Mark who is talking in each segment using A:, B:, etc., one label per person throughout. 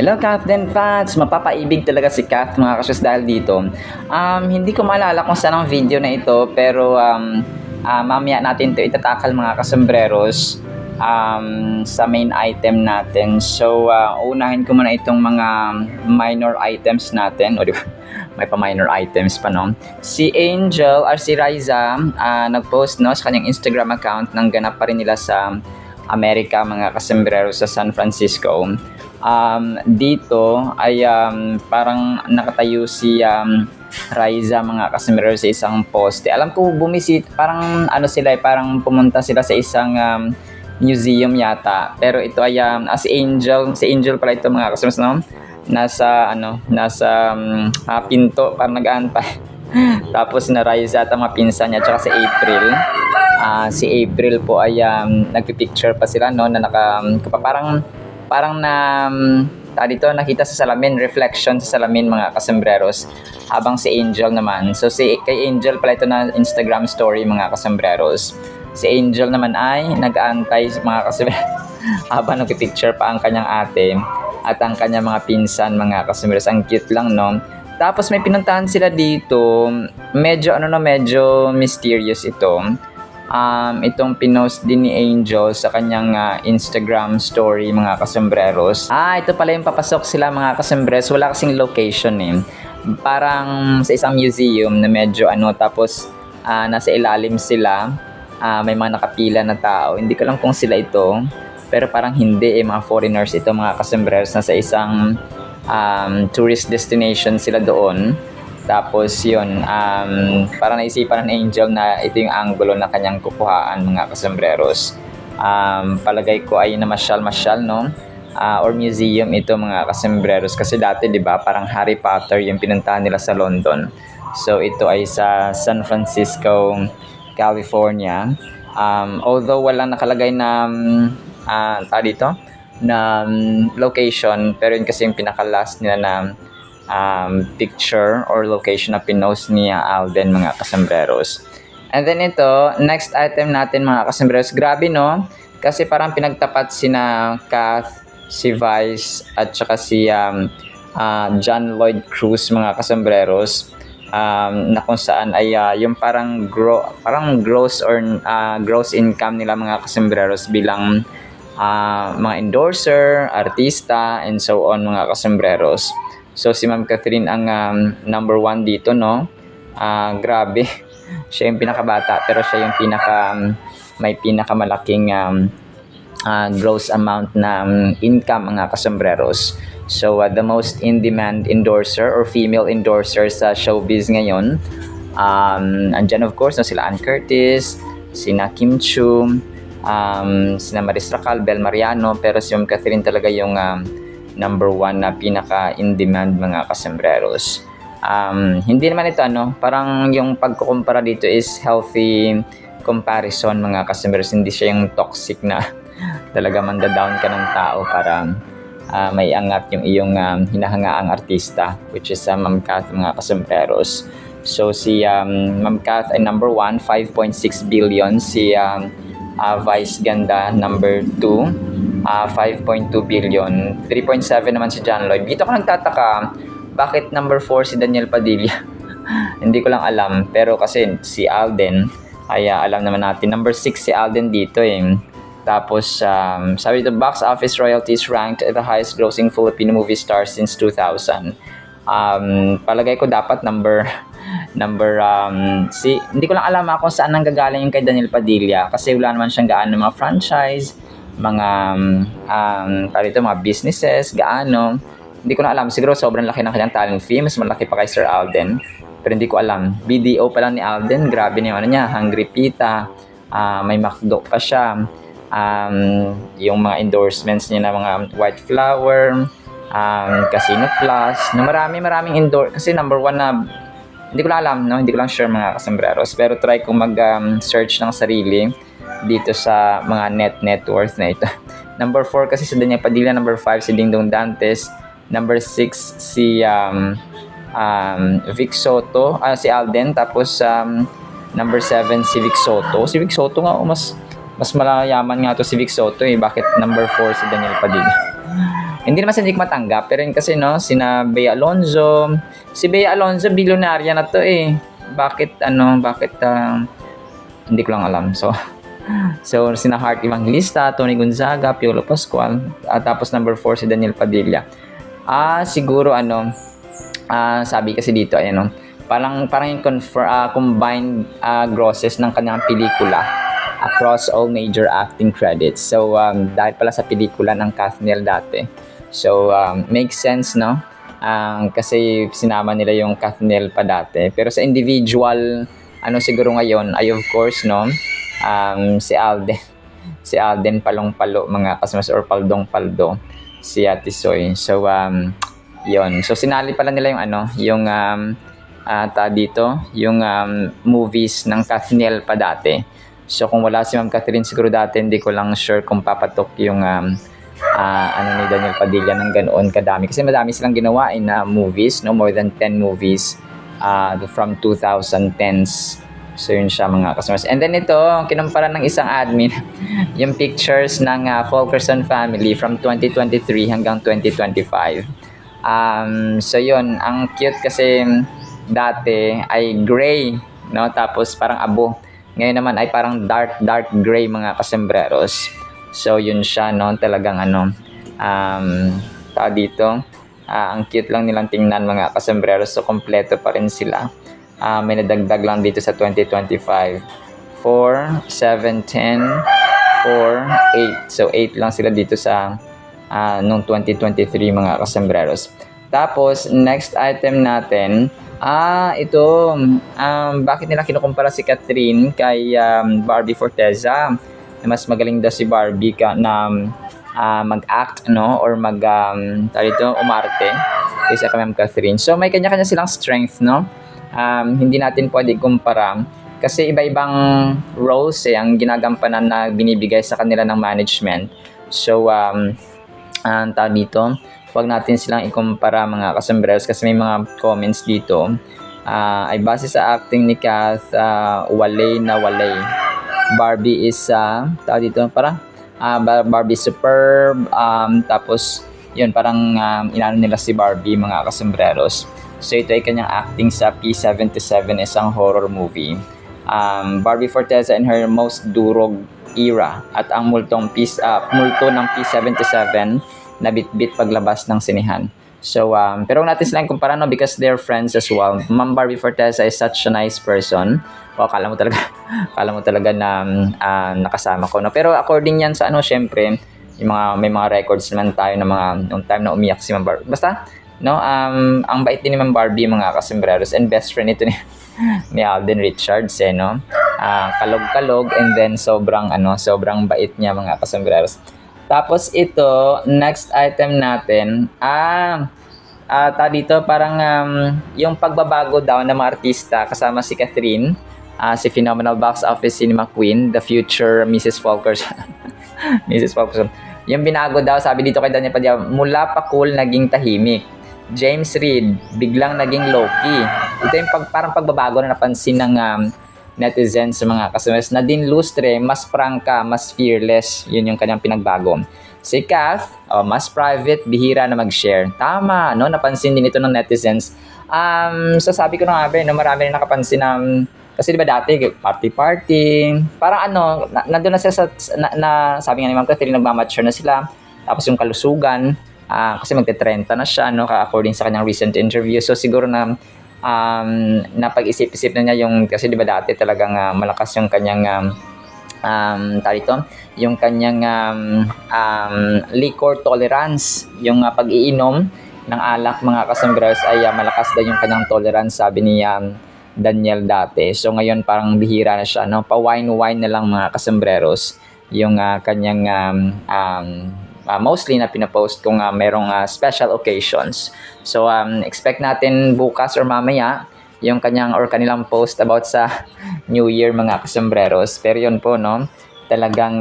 A: Hello, Captain Pats! Mapapaibig talaga si Kath, mga kasyos, dahil dito. Hindi ko maalala kung saan ang video na ito, pero mamaya natin ito itatakal, mga kasembreros, sa main item natin. So, unahin ko muna itong mga minor items natin. O, di ba? May pa minor items pa, no? Si Angel, or si Riza, nag-post, no, sa kanyang Instagram account nang ganap pa rin nila sa Amerika, mga kasembreros, sa San Francisco. Dito ay parang nakatayo si Riza, mga kasembreros, sa isang poste. Alam ko bumisit, parang ano sila, parang pumunta sila sa isang museum yata. Pero ito ay si Angel pala ito, mga kasembreros, no? Nasa pinto, parang nag-aantay. Tapos na Riza at ang mga pinsan niya, tsaka si April. Si April po ay nagpipicture pa sila, no, na parang na dito nakita sa salamin, reflection sa salamin, mga kasembreros, habang si Angel naman. So kay Angel pala ito na Instagram story, mga kasembreros. Si Angel naman ay nag-aantay, mga kasembreros, habang nagpipicture pa ang kanyang ate at ang kanyang mga pinsan, mga kasembreros. Ang cute lang, no? Tapos may pinuntahan sila dito, medyo mysterious ito. Itong pinost din ni Angel sa kanyang Instagram story, mga kasembreros. Ito pala yung papasok sila, mga kasembreros. Wala kasing location eh. Parang sa isang museum na medyo tapos nasa ilalim sila. May mga nakapila na tao. Hindi ko lang kung sila ito, pero parang hindi eh, mga foreigners ito, mga kasembreros. Nasa isang tourist destination sila doon. Tapos yun, parang naisipan ng Angel na ito yung angulo na kanyang kukuhaan, mga kasembreros. Palagay ko ay namasyal-masyal, no? Or museum ito, mga kasembreros. Kasi dati, di ba, parang Harry Potter yung pinuntahan nila sa London. So ito ay sa San Francisco, California. Although walang nakalagay na location, pero yun kasi yung pinaka-last nila na picture or location na pinost ni Alden, mga kasembreros. And then ito, next item natin, mga kasembreros. Grabe, no? Kasi parang pinagtapat sina Kath, si Vice, at saka si John Lloyd Cruz, mga kasembreros. Na kung saan ay yung parang gross income nila, mga kasembreros, bilang mga endorser, artista, and so on, mga kasembreros. So si Ma'am Catherine ang number 1 dito, no? Grabe. Siya yung pinakabata, pero siya yung may pinakamalaking gross amount na income, mga kasembreros. So the most in-demand endorser or female endorser sa showbiz ngayon. Andyan of course, no, sila Ann Curtis, sina Kim Chu, sina Maris Racal, Bel Mariano, pero si Ma'am Catherine talaga yung number 1 na pinaka in-demand, mga kasembreros. Hindi naman ito parang yung pagkukumpara dito is healthy comparison, mga kasembreros. Hindi siya yung toxic na talaga manda-down ka ng tao para may angat yung iyong hinahangaang artista, which is Ma'am Kath, mga kasembreros. So si Ma'am Kath ay number 1, 5.6 billion. Si Vice Ganda number 2, 5.2 billion. 3.7 naman si John Lloyd. Dito ko nagtataka, bakit number 4 si Daniel Padilla? Hindi ko lang alam, pero kasi si Alden ay alam naman natin. Number 6 si Alden dito eh. Tapos sabi dito, box office royalties ranked the highest grossing Filipino movie star since 2000. Palagay ko dapat hindi ko lang alam kung saan nanggagaling yung kay Daniel Padilla, kasi wala naman siyang gaano mga franchise, mga mga businesses, gaano. Hindi ko na alam, siguro sobrang laki ng kanyang talent fee, mas malaki pa kay Sir Alden, pero hindi ko alam. BDO pa lang ni Alden, grabe na yung niya, Hungry Pita, may McDo pa siya, yung mga endorsements niya na mga White Flower, Casino Plus, na maraming kasi number 1 na hindi ko lang alam, no? Hindi ko lang sure, mga kasembreros, pero try kong mag-search ng sarili dito sa mga net worth na ito. Number 4 kasi si Daniel Padilla, number 5 si Dingdong Dantes, number 6 si Vic Soto, si Alden, tapos number 7 si Vic Soto. Si Vic Soto nga, mas malayaman nga to si Vic Soto eh. Bakit number 4 si Daniel Padilla? Hindi naman sa hindi ko matanggap, pero yun kasi no, sina Bea Alonzo, si Bea Alonzo, bilyonarya na to eh. Bakit hindi ko lang alam. So sina Heart Evangelista, Tony Gonzaga, Piolo Pascual, at tapos number 4 si Daniel Padilla. Siguro sabi kasi dito ayan no, parang yung combined grosses ng kanyang pelikula across all major acting credits. So dahil pala sa pelikula ng Kathniel dati. So makes sense no? Kasi sinama nila yung Kathniel pa dati. Pero sa individual siguro ngayon ay of course no, si Alden Palong-Palo mga kasmas, or Paldong-Paldo, si Ate Soy. So yon. So sinali pala nila yung yung movies ng Kathniel pa dati. So kung wala si Ma'am Catherine siguro dati, hindi ko lang sure kung papatok yung ni Daniel Padilla ng ganoon kadami, kasi madami silang ginawa na movies, no, more than 10 movies from 2010s. So yun siya mga customers. And then ito, kinumpara ng isang admin yung pictures ng Fulkerson family from 2023 hanggang 2025. So yun, ang cute kasi dati ay gray, no, tapos parang abo. Ngayon naman ay parang dark gray mga kasembreros. So yun siya no, talagang dito ang cute lang nilang tingnan mga kasembreros. So kompleto pa rin sila. May nadagdag lang dito sa 2025. 4, 7, 10, 4, 8. So 8 lang sila dito sa nung 2023 mga kasembreros. Tapos next item natin, ito, bakit nila kinukumpara si Catherine kay Barbie Forteza? Mas magaling daw si Barbie na mag-act, no, or umarte kaysa kay Ma'am Catherine. So may kanya-kanya silang strength, no. Hindi natin pwede kumpara kasi iba-ibang roles ang ginagampanan na binibigay sa kanila ng management. So dito, huwag natin silang ikumpara mga kasembreros, kasi may mga comments dito ay base sa acting ni Kath, walay. Barbie is parang Barbie superb, tapos yun parang inano nila si Barbie mga kasembreros. So ito ay kanyang acting sa P77, isang horror movie. Barbie Forteza in her most durog era, at ang multo ng P77 na bitbit paglabas ng sinehan. So pero natin silang kumpara, no, because they're friends as well. Ma'am Barbie Forteza is such a nice person. Kala mo talaga na nakasama ko, no. Pero according yan sa syempre, may mga records naman tayo na nung time na umiyak si Ma'am Barbie. Basta no, ang bait din ni Ma'am Barbie mga kasembreros, and best friend ito ni Alden Richards no. Kalog-kalog, and then sobrang bait niya mga kasembreros. Tapos ito, next item natin, dito parang yung pagbabago daw ng mga artista kasama si Catherine, si Phenomenal Box Office Cinema Queen, the future Mrs. Fulkerson. Mrs. Fulkerson. Yung binago daw, sabi dito kay Daniel Padilla, mula pa cool naging tahimik. James Reid, biglang naging low-key. Ito yung parang pagbabago na napansin ng netizens sa mga customers. Nadine Lustre, mas prangka, mas fearless. Yun yung kanyang pinagbago. Si Kath, mas private, bihira na mag-share. Tama, no? Napansin din ito ng netizens. So sabi ko na nga no, marami na nakapansin na kasi diba dati, party, parang nandun na sila sabi nga ni Ma'am Catherine, nagmamature na sila. Tapos yung kalusugan, kasi magte-30 na siya, no, according sa kanyang recent interview. So siguro na napag-isip-isip na niya kasi diba dati talagang malakas yung kanyang yung kanyang liquor tolerance, yung pag-iinom ng alak mga kasembreros ay malakas daw yung kanyang tolerance, sabi ni Daniel dati. So ngayon parang bihira na siya, no, pa wine na lang mga kasembreros yung kanyang mostly na pinapost kung merong special occasions. So expect natin bukas or mamaya yung kanilang post about sa New Year mga kasembreros. Pero yun po, no, talagang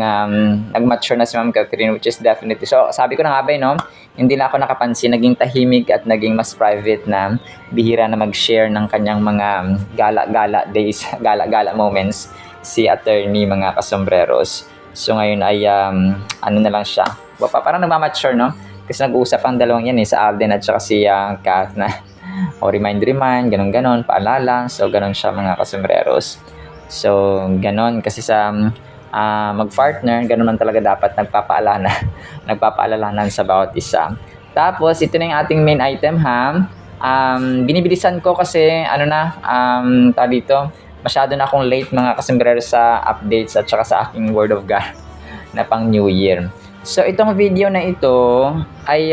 A: nag-mature na si Ma'am Catherine, which is definitely. So sabi ko na nga ba, no, hindi na ako nakapansin, naging tahimik at naging mas private na, bihira na mag-share ng kanyang mga gala-gala days, gala-gala moments si attorney mga kasembreros. So ngayon ay na lang siya. Parang nagmamature, no? Kasi nag-uusap ang dalawang yan sa Alden at saka si Kath na o remind, ganon, paalala. So, ganon siya mga kasomreros. So, ganon. Kasi sa mag-partner, ganon man talaga dapat nagpapaalalanan sa bawat isa. Tapos, ito na yung ating main item ha. Binibilisan ko kasi, dito, masyado na akong late mga kasombrero sa updates at saka sa aking Word of God na pang New Year. So, itong video na ito ay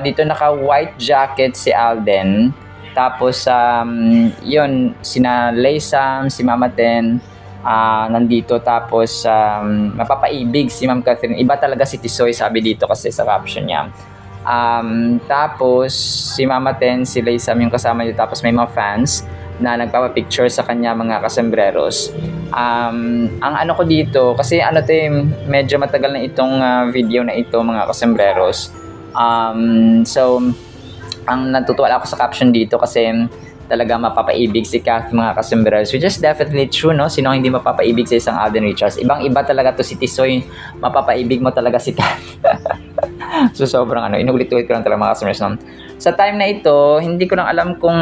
A: dito naka-white jacket si Alden. Tapos, yun, sina Laysam, si Mama Ten, nandito. Tapos, mapapaibig si Ma'am Catherine. Iba talaga si Tisoy, sabi dito kasi sa caption niya. Tapos, si Mama Ten, si Laysam yung kasama niya. Tapos, may mga fans na nagpapapicture sa kanya mga kasembreros. Ang ano ko dito, kasi medyo matagal na itong video na ito mga kasembreros. So, ang natutuwa ako sa caption dito kasi talaga mapapaibig si Kath mga kasembreros, which is definitely true, no? Sino hindi mapapaibig sa isang Alden Richards? Ibang-iba talaga to si Tisoy, mapapaibig mo talaga si Kath. So, sobrang inulit-ulit ko lang talaga mga kasembreros, no? Sa time na ito, hindi ko lang alam kung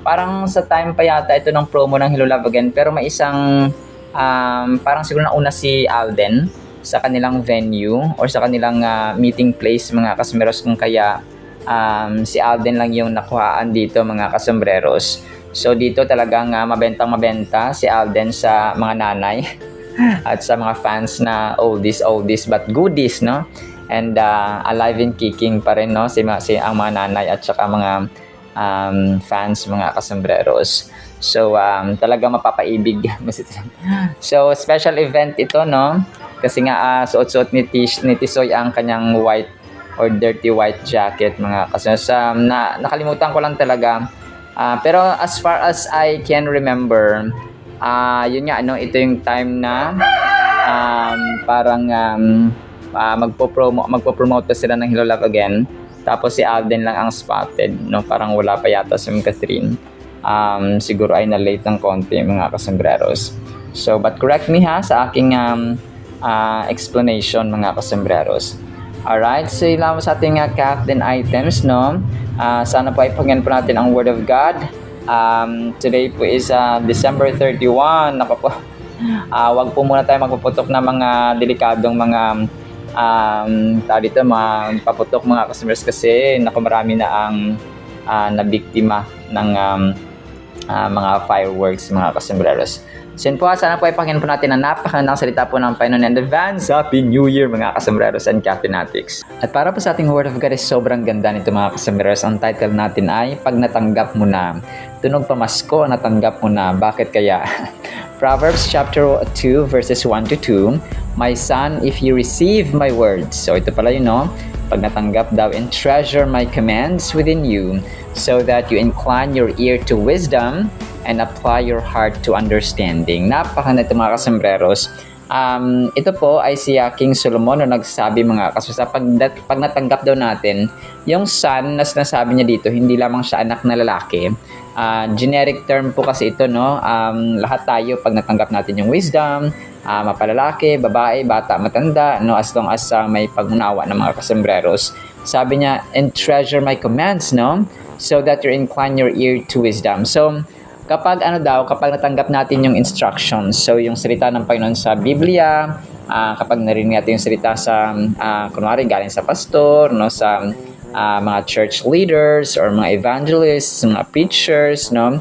A: parang sa time pa yata ito ng promo ng Hello Love Again, pero may isang parang siguro nauna si Alden sa kanilang venue or sa kanilang meeting place mga kasomreros, kung kaya si Alden lang yung nakuhaan dito mga kasomreros. So dito talagang mabenta si Alden sa mga nanay at sa mga fans na oldies but goodies, no? And alive and kicking pa rin, no? Si ang mga nanay at saka mga fans mga kasomreros. So talaga mapapaibig. So special event ito, no? Kasi nga suot-suot ni Tisoy ang kanyang white or dirty white jacket mga kasomreros. Nakalimutan ko lang talaga. Pero as far as I can remember, yun nga, ito yung time na parang magpo-promote sila ng Hello Love Again. Tapos si Alden lang ang spotted, no? Parang wala pa yata si Catherine. Siguro ay na-late ng konti mga kasembreros. So, but correct me ha sa aking explanation mga kasembreros. Alright, so yun lang sa ating Kathleen items, no? Sana po ay pakinggan po natin ang Word of God. Today po is December 31. Naku po, wag po muna tayo magpuputok ng mga delikadong mga dito paputok mga customers kasi marami na ang nabiktima ng mga fireworks mga kasembreros. So yun po, sana po ay pakinggan po natin ang napakagandang salita po ng Panginoon in advance. Happy New Year mga kasembreros and Cathinatics. At para po sa ating Word of God is sobrang ganda nito mga kasembreros. Ang title natin ay Pag Natanggap Mo Na. Tunog pamasko, natanggap mo na. Bakit kaya? Proverbs chapter 2 verses 1 to 2. My son, if you receive my words. So ito pala yun, no? Pag natanggap daw and treasure my commands within you, so that you incline your ear to wisdom and apply your heart to understanding. Napakaganda ito mga kasembreros. Ito po ay si King Solomon na nagsabi mga kasusa, pag natanggap daw natin, yung son na sinasabi niya dito, hindi lamang siya anak na lalaki. Generic term po kasi ito, no? Lahat tayo pag natanggap natin yung wisdom, mapalalaki, babae, bata, matanda, no? As long as may pag-unawa ng mga kasembreros. Sabi niya, and treasure my commands, no? So that you incline your ear to wisdom. So, kapag natanggap natin yung instructions, so yung salita ng Panginoon sa Biblia, kapag narinig natin yung salita sa, kunwari galing sa pastor, no? Sa mga church leaders or mga evangelists, mga preachers, no?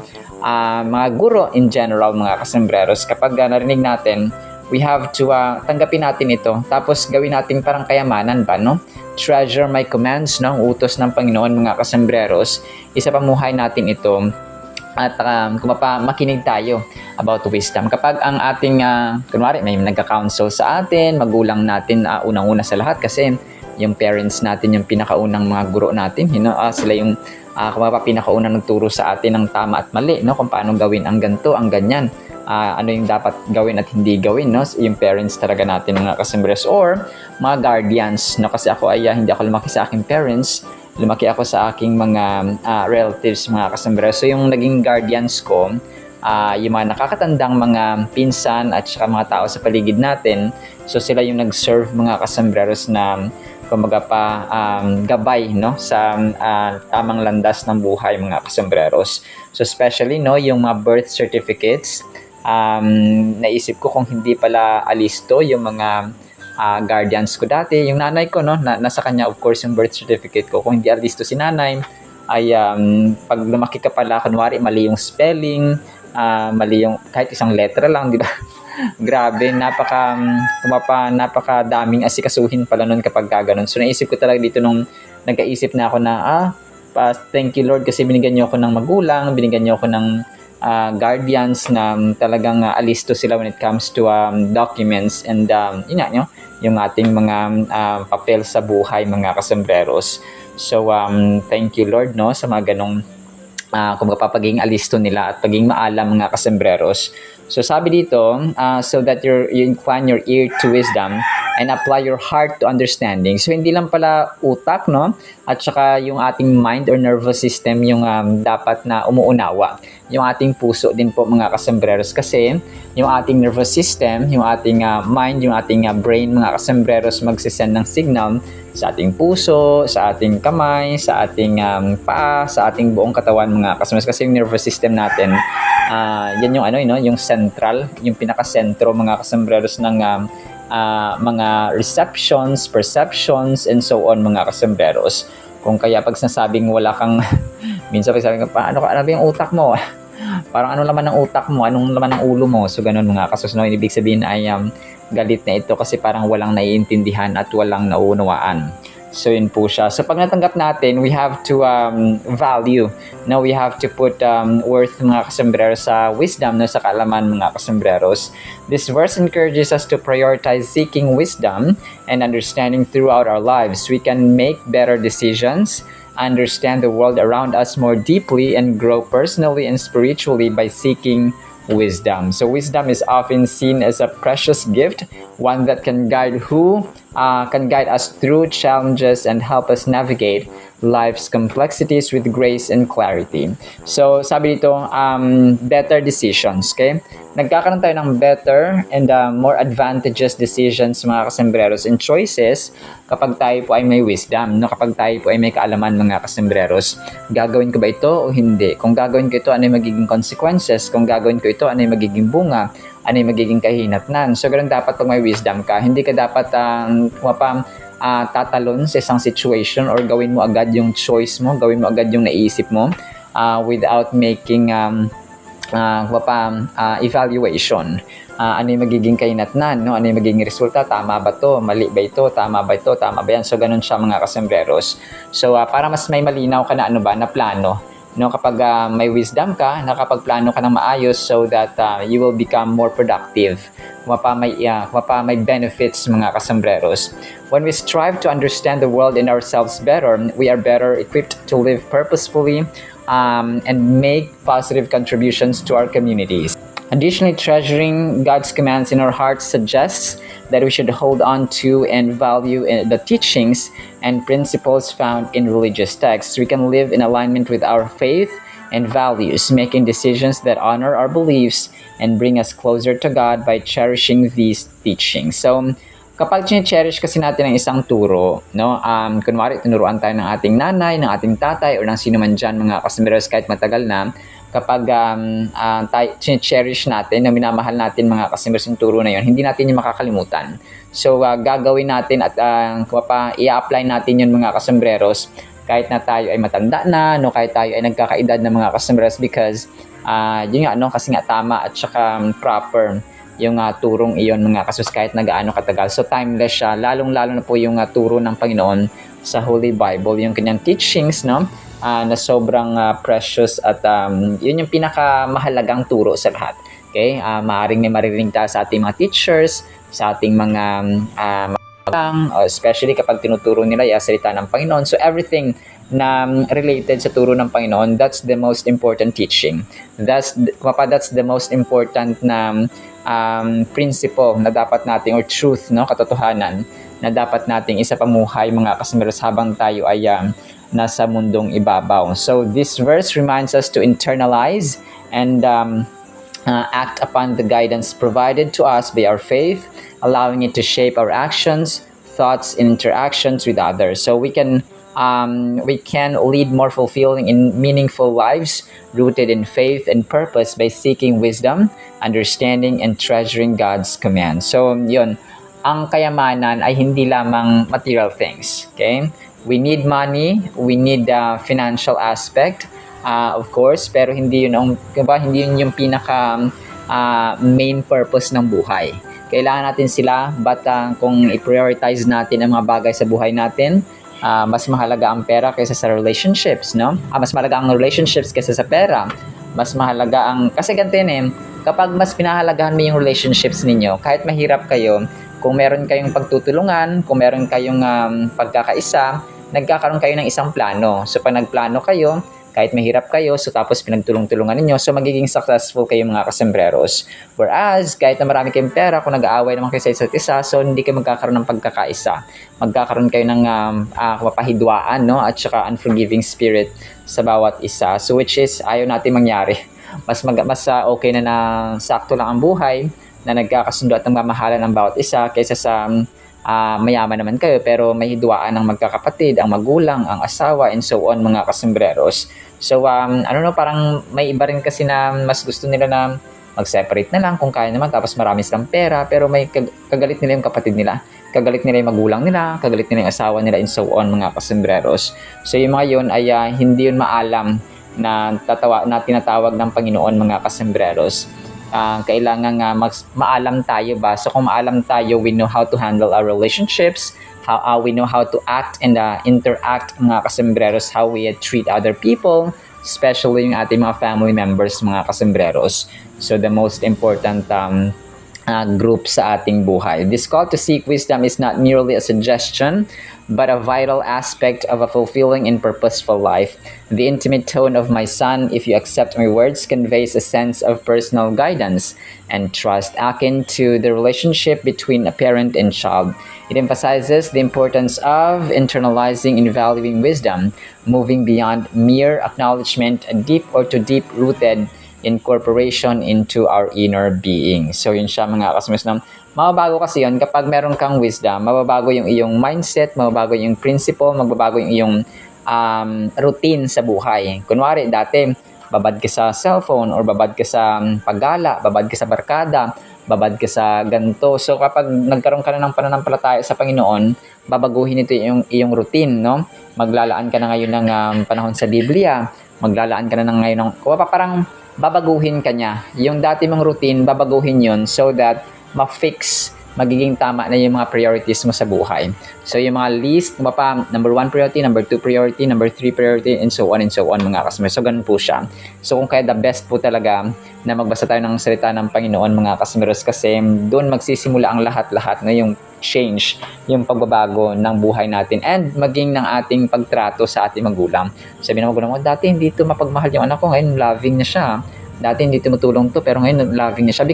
A: Mga guro in general, mga kasembreros, kapag narinig natin, we have to tanggapin natin ito, tapos gawin natin parang kayamanan ba, no? Treasure my commands, no? Ang utos ng Panginoon mga kasembreros, isa pamuhay natin ito. At kung makinig tayo about wisdom. Kapag ang ating, kunwari may nagka-counsel sa atin, magulang natin, unang-una sa lahat kasi yung parents natin, yung pinakaunang mga guro natin, sila yung pinakaunang nagturo sa atin ng tama at mali, no? Kung paano gawin ang ganito, ang ganyan. Ano yung dapat gawin at hindi gawin, no? Yung parents talaga natin mga kasembreros or mga guardians, no? Kasi ako hindi ako lumaki sa aking parents, lumaki ako sa aking mga relatives, mga kasembreros. So yung naging guardians ko, yung mga nakakatandang mga pinsan at saka mga tao sa paligid natin. So sila yung nag-serve mga kasembreros na kumbaga gabay, no, sa tamang landas ng buhay, mga kasombreros. So especially, no, yung mga birth certificates, naisip ko kung hindi pala alisto yung mga guardians ko dati, yung nanay ko, no, nasa kanya of course yung birth certificate ko. Kung hindi alisto si nanay, ay pag lumaki ka pala, kunwari mali yung spelling, mali yung kahit isang letra lang, di ba? Grabe, napakadaming asikasuhin pala nun kapag gaganon. So naisip ko talaga dito nung nag-aisip na ako na, thank you Lord kasi binigyan niyo ako ng magulang, binigyan niyo ako ng guardians na talagang alisto sila when it comes to documents and yun nga, yung ating mga papel sa buhay, mga kasombreros. So thank you Lord, no, sa mga ganong kung pagiging alisto nila at pagiging maalam, mga kasombreros. So sabi dito, so that you incline your ear to wisdom and apply your heart to understanding. So hindi lang pala utak, no, at saka yung ating mind or nervous system yung dapat na umuunawa. Yung ating puso din po, mga kasombreros, kasi yung ating nervous system, yung ating mind, yung ating brain, mga kasombreros, magsisend ng signal sa ating puso, sa ating kamay, sa ating paa, sa ating buong katawan, mga kasombreros. Kasi yung nervous system natin, yan yung yung central, yung pinaka-sentro, mga kasombreros, ng mga receptions, perceptions, and so on, mga kasombreros. Kung kaya pag sinasabing wala kang minsan pag sabi ko, ano ba yung utak mo? Parang ano laman ng utak mo, anong laman ng ulo mo? So ganun, mga kasos, no? Ibig sabihin ay galit na ito kasi parang walang naiintindihan at walang nauunawaan. So yun po siya. So pag natanggap natin, we have to value. No, we have to put worth, mga kasombreros, sa wisdom, no, sa kaalaman, mga kasombreros. This verse encourages us to prioritize seeking wisdom and understanding throughout our lives. We can make better decisions, understand the world around us more deeply, and grow personally and spiritually by seeking wisdom. So wisdom is often seen as a precious gift, one that can guide us through challenges and help us navigate life's complexities with grace and clarity. So sabi dito, better decisions, okay? Nagkakaroon tayo ng better and more advantageous decisions, mga kasombreros, and choices kapag tayo po ay may wisdom, no? Kapag tayo po ay may kaalaman, mga kasombreros. Gagawin ko ba ito o hindi? Kung gagawin ko ito, ano yung magiging consequences? Kung gagawin ko ito, ano yung magiging bunga? Ano yung magiging kahinatnan? So ganun dapat pag may wisdom ka. Hindi ka dapat tatalon sa isang situation or gawin mo agad yung choice mo, gawin mo agad yung naisip mo without making evaluation. Ano yung magiging kahinatnan, no? Ano yung magiging resulta? Tama ba to? Mali ba ito? Tama ba ito? Tama ba yan? So ganun siya, mga kasombreros. So para mas may malinaw ka na na plano, no, kapag may wisdom ka, nakapagplano ka ng maayos so that you will become more productive. May benefits, mga kasombreros. When we strive to understand the world and ourselves better, we are better equipped to live purposefully and make positive contributions to our communities. Additionally, treasuring God's commands in our hearts suggests that we should hold on to and value the teachings and principles found in religious texts. We can live in alignment with our faith and values, making decisions that honor our beliefs and bring us closer to God by cherishing these teachings. So, kapag cherish kasi natin ang isang turo, no, kunwari tinuruan tayo ng ating nanay, ng ating tatay, or ng sino man dyan, mga kasombreros, kahit matagal na, kapag cherish natin, na minamahal natin, mga kasombreros, yung turo na yun, hindi natin yung makakalimutan. So, gagawin natin at i-apply natin yun, mga kasombreros, kahit na tayo ay matanda na, no, kahit tayo ay nagkakaedad na, mga kasombreros, because yun nga, no, kasi nga tama at saka proper yung turong iyon, mga kasos, kahit na gaano katagal. So timeless siya, lalong-lalo na po yung turo ng Panginoon sa Holy Bible, yung kanyang teachings, no, na sobrang precious at yun yung pinakamahalagang turo sa lahat. Okay? Maaring may maririnig tayo sa ating mga teachers, sa ating mga especially kapag tinuturo nila yung salita ng Panginoon. So everything na related sa turo ng Panginoon, that's the most important teaching. That's the most important na principle na dapat nating, or truth, no, katotohanan na dapat nating isa pamuhay, mga kasombreros, habang tayo ay nasa mundong ibabaw. So this verse reminds us to internalize and act upon the guidance provided to us by our faith, allowing it to shape our actions, thoughts and interactions with others. So we can lead more fulfilling and meaningful lives rooted in faith and purpose by seeking wisdom, understanding, and treasuring God's commands. So yun, ang kayamanan ay hindi lamang material things. Okay? We need money, we need the financial aspect, of course, pero hindi yun hindi yun yung pinaka main purpose ng buhay. Kailangan natin sila, but kung i-prioritize natin ang mga bagay sa buhay natin, mas mahalaga ang pera kaysa sa relationships, no? Mas mahalaga ang relationships kaysa sa pera. Mas mahalaga ang, kasi ganito yun eh, kapag mas pinahalagahan mo yung relationships ninyo, kahit mahirap kayo, kung meron kayong pagtutulungan, kung meron kayong pagkakaisa, nagkakaroon kayo ng isang plano. So pag nagplano kayo, kahit mahirap kayo, so tapos pinagtulong-tulungan ninyo, so magiging successful kayo mga kasembreros. Whereas, kahit na marami kayong pera, kung nag-aaway naman kayo sa isa't isa, so hindi kayo magkakaroon ng pagkakaisa. Magkakaroon kayo ng mapahidwaan, no? At saka unforgiving spirit sa bawat isa. So which is, ayaw natin mangyari. Mas okay na sakto lang ang buhay, na nagkakasundo at nagmamahalan ang bawat isa, kaysa sa mayaman naman kayo pero may hidwaan ng magkakapatid, ang magulang, ang asawa, and so on mga kasembreros. So parang may iba rin kasi na mas gusto nila na mag-separate na lang kung kaya naman, tapos marami silang pera pero may kagalit nila yung kapatid nila, kagalit nila yung magulang nila, kagalit nila yung asawa nila, and so on mga kasembreros. So yung mga yun ay hindi yun maalam na tinatawag ng Panginoon mga kasembreros. Kailangan maalam tayo ba? So kung maalam tayo, we know how to handle our relationships, we know how to act and interact mga kasembreros, how we treat other people, especially yung ating mga family members mga kasembreros. So the most important group sa ating buhay. This call to seek wisdom is not merely a suggestion, but a vital aspect of a fulfilling and purposeful life. The intimate tone of my son, if you accept my words, conveys a sense of personal guidance and trust, akin to the relationship between a parent and child. It emphasizes the importance of internalizing and valuing wisdom, moving beyond mere acknowledgement, deep rooted incorporation into our inner being. So yun siya mga kasembreros. Mababago kasi yun kapag meron kang wisdom, mababago yung iyong mindset, mababago yung principle, magbabago yung iyong routine sa buhay. Kunwari, dati, babad ka sa cellphone or babad ka sa paggala, babad ka sa barkada, babad ka sa ganito. So kapag nagkaroon ka na ng pananampalataya sa Panginoon, babaguhin ito yung iyong routine, no? Maglalaan ka na ngayon ng panahon sa Biblia, maglalaan ka na ngayon ng, parang babaguhin ka niya. Yung dati mong routine, babaguhin yun so that ma-fix, magiging tama na yung mga priorities mo sa buhay. So yung mga list, number 1 priority, number 2 priority, number 3 priority, and so on mga kasembreros. So ganun po siya. So kung kaya the best po talaga na magbasa tayo ng salita ng Panginoon mga kasembreros, kasi doon magsisimula ang lahat-lahat na yung change, yung pagbabago ng buhay natin and maging ng ating pagtrato sa ating magulang. Sabi ng magulang mo, dati hindi ito mapagmahal yung anak ko, ngayon loving na siya. Dati hindi tumutulong to pero ngayon loving na siya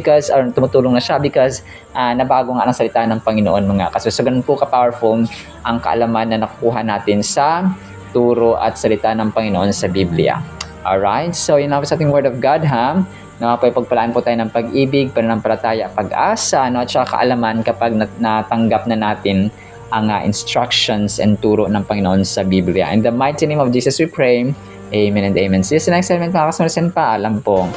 A: tumutulong na siya because nabago nga ang salita ng Panginoon mga kasembreros. So ganun po ka-powerful ang kaalaman na nakukuha natin sa turo at salita ng Panginoon sa Biblia. Alright, so yun na sa ating Word of God ha. Pagpalaan po tayo ng pag-ibig, pananampalataya, pag-asa, at saka kaalaman kapag natanggap na natin ang instructions and turo ng Panginoon sa Biblia. In the mighty name of Jesus we pray. Amen and amen. See you sa next segment mga kasembreros. Paalam po.